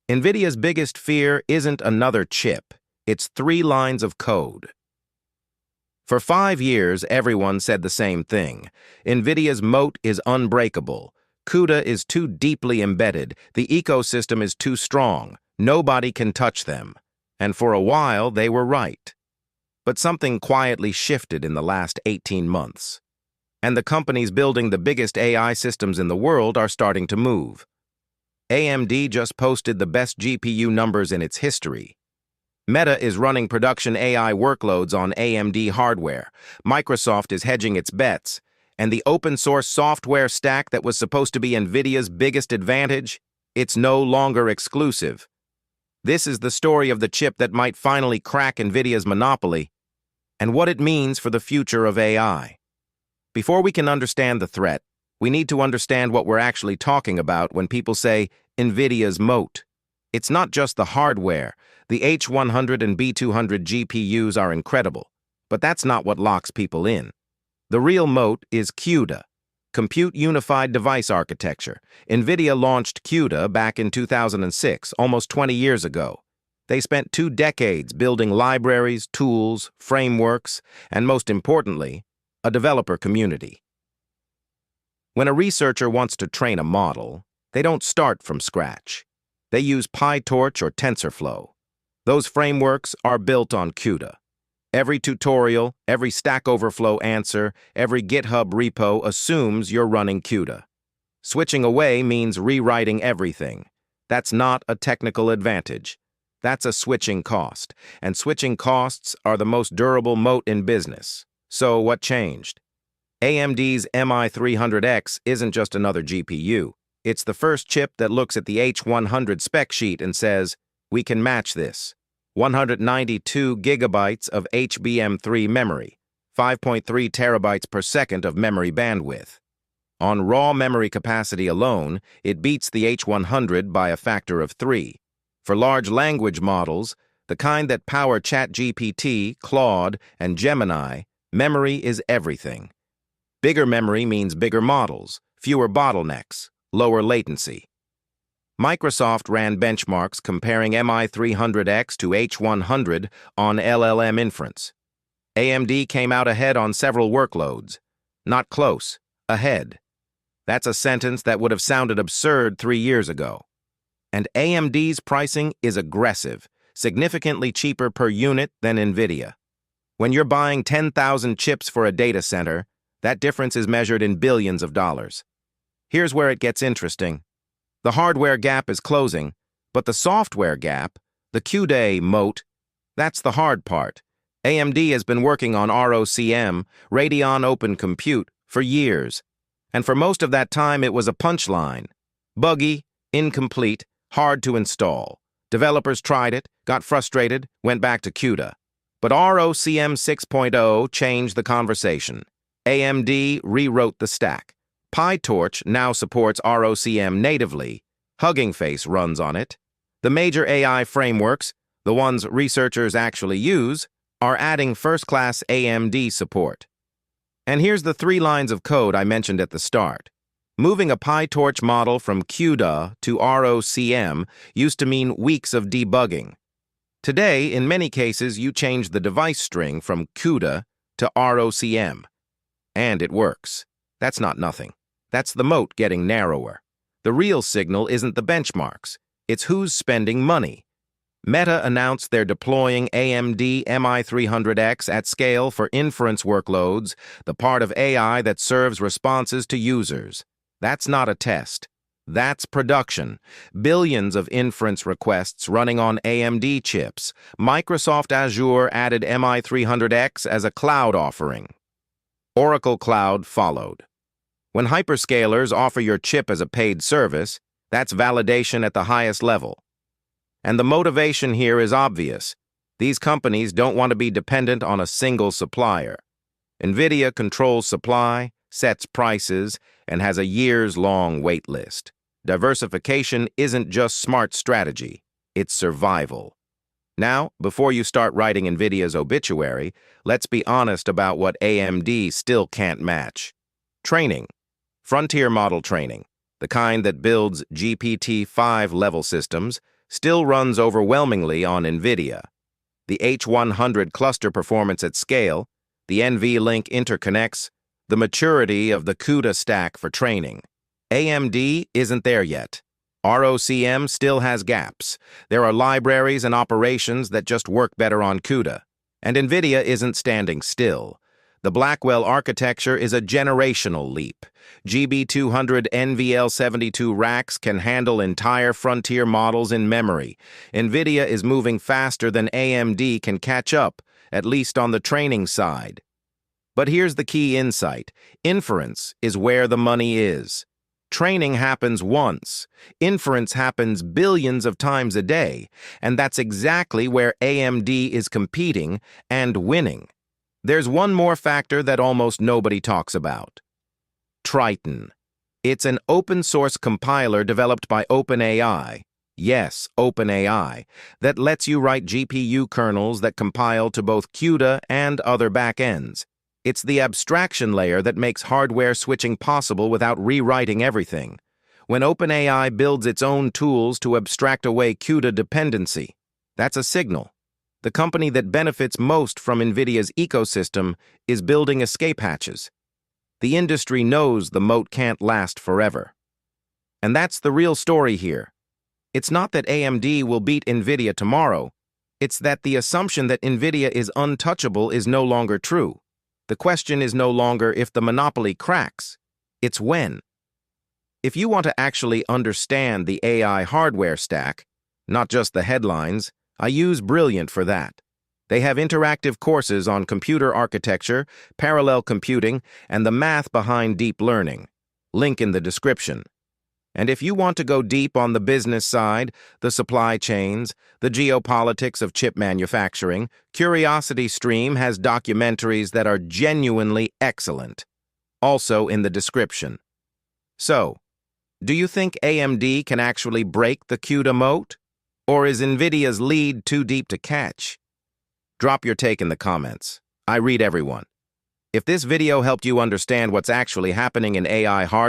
Nvidia's biggest fear isn't another chip, it's 3 lines of code. For 5 years, everyone said the same thing. Nvidia's moat is unbreakable. CUDA is too deeply embedded. The ecosystem is too strong. Nobody can touch them. And for a while, they were right. But something quietly shifted in the last 18 months. And the companies building the biggest AI systems in the world are starting to move. AMD just posted the best GPU numbers in its history. Meta is running production AI workloads on AMD hardware. Microsoft is hedging its bets. And the open-source software stack that was supposed to be Nvidia's biggest advantage, it's no longer exclusive. This is the story of the chip that might finally crack Nvidia's monopoly, and what it means for the future of AI. Before we can understand the threat, we need to understand what we're actually talking about when people say Nvidia's moat. It's not just the hardware. The H100 and B200 GPUs are incredible, but that's not what locks people in. The real moat is CUDA, Compute Unified Device Architecture. Nvidia launched CUDA back in 2006, almost 20 years ago. They spent 2 decades building libraries, tools, frameworks, and most importantly, a developer community. When a researcher wants to train a model, they don't start from scratch. They use PyTorch or TensorFlow. Those frameworks are built on CUDA. Every tutorial, every Stack Overflow answer, every GitHub repo assumes you're running CUDA. Switching away means rewriting everything. That's not a technical advantage. That's a switching cost, and switching costs are the most durable moat in business. So what changed? AMD's MI300X isn't just another GPU. It's the first chip that looks at the H100 spec sheet and says, we can match this. 192 gigabytes of HBM3 memory, 5.3 terabytes per second of memory bandwidth. On raw memory capacity alone, it beats the H100 by a factor of 3. For large language models, the kind that power ChatGPT, Claude, and Gemini, memory is everything. Bigger memory means bigger models, fewer bottlenecks, lower latency. Microsoft ran benchmarks comparing MI300X to H100 on LLM inference. AMD came out ahead on several workloads. Not close, ahead. That's a sentence that would have sounded absurd 3 years ago. And AMD's pricing is aggressive, significantly cheaper per unit than Nvidia. When you're buying 10,000 chips for a data center, that difference is measured in billions of dollars. Here's where it gets interesting. The hardware gap is closing, but the software gap, the CUDA moat, that's the hard part. AMD has been working on ROCm, Radeon Open Compute, for years. And for most of that time, it was a punchline. Buggy, incomplete, hard to install. Developers tried it, got frustrated, went back to CUDA. But ROCm 6.0 changed the conversation. AMD rewrote the stack. PyTorch now supports ROCm natively. Hugging Face runs on it. The major AI frameworks, the ones researchers actually use, are adding first-class AMD support. And here's the 3 lines of code I mentioned at the start. Moving a PyTorch model from CUDA to ROCm used to mean weeks of debugging. Today, in many cases, you change the device string from CUDA to ROCm. And it works. That's not nothing. That's the moat getting narrower. The real signal isn't the benchmarks. It's who's spending money. Meta announced they're deploying AMD MI300X at scale for inference workloads, the part of AI that serves responses to users. That's not a test. That's production. Billions of inference requests running on AMD chips. Microsoft Azure added MI300X as a cloud offering. Oracle Cloud followed. When hyperscalers offer your chip as a paid service, that's validation at the highest level. And the motivation here is obvious. These companies don't want to be dependent on a single supplier. Nvidia controls supply, sets prices, and has a years-long wait list. Diversification isn't just smart strategy, it's survival. Now, before you start writing Nvidia's obituary, let's be honest about what AMD still can't match. Training. Frontier model training, the kind that builds GPT-5 level systems, still runs overwhelmingly on Nvidia. The H100 cluster performance at scale, the NVLink interconnects, the maturity of the CUDA stack for training. AMD isn't there yet. ROCm still has gaps. There are libraries and operations that just work better on CUDA. And Nvidia isn't standing still. The Blackwell architecture is a generational leap. GB200 NVL72 racks can handle entire frontier models in memory. Nvidia is moving faster than AMD can catch up, at least on the training side. But here's the key insight. Inference is where the money is. Training happens once. Inference happens billions of times a day, and that's exactly where AMD is competing and winning. There's one more factor that almost nobody talks about. Triton. It's an open-source compiler developed by OpenAI. Yes, OpenAI, that lets you write GPU kernels that compile to both CUDA and other backends. It's the abstraction layer that makes hardware switching possible without rewriting everything. When OpenAI builds its own tools to abstract away CUDA dependency, that's a signal. The company that benefits most from Nvidia's ecosystem is building escape hatches. The industry knows the moat can't last forever. And that's the real story here. It's not that AMD will beat Nvidia tomorrow. It's that the assumption that Nvidia is untouchable is no longer true. The question is no longer if the monopoly cracks, it's when. If you want to actually understand the AI hardware stack, not just the headlines, I use Brilliant for that. They have interactive courses on computer architecture, parallel computing, and the math behind deep learning. Link in the description. And if you want to go deep on the business side, the supply chains, the geopolitics of chip manufacturing, CuriosityStream has documentaries that are genuinely excellent. Also in the description. So, do you think AMD can actually break the CUDA moat? Or is Nvidia's lead too deep to catch? Drop your take in the comments. I read everyone. If this video helped you understand what's actually happening in AI hardware,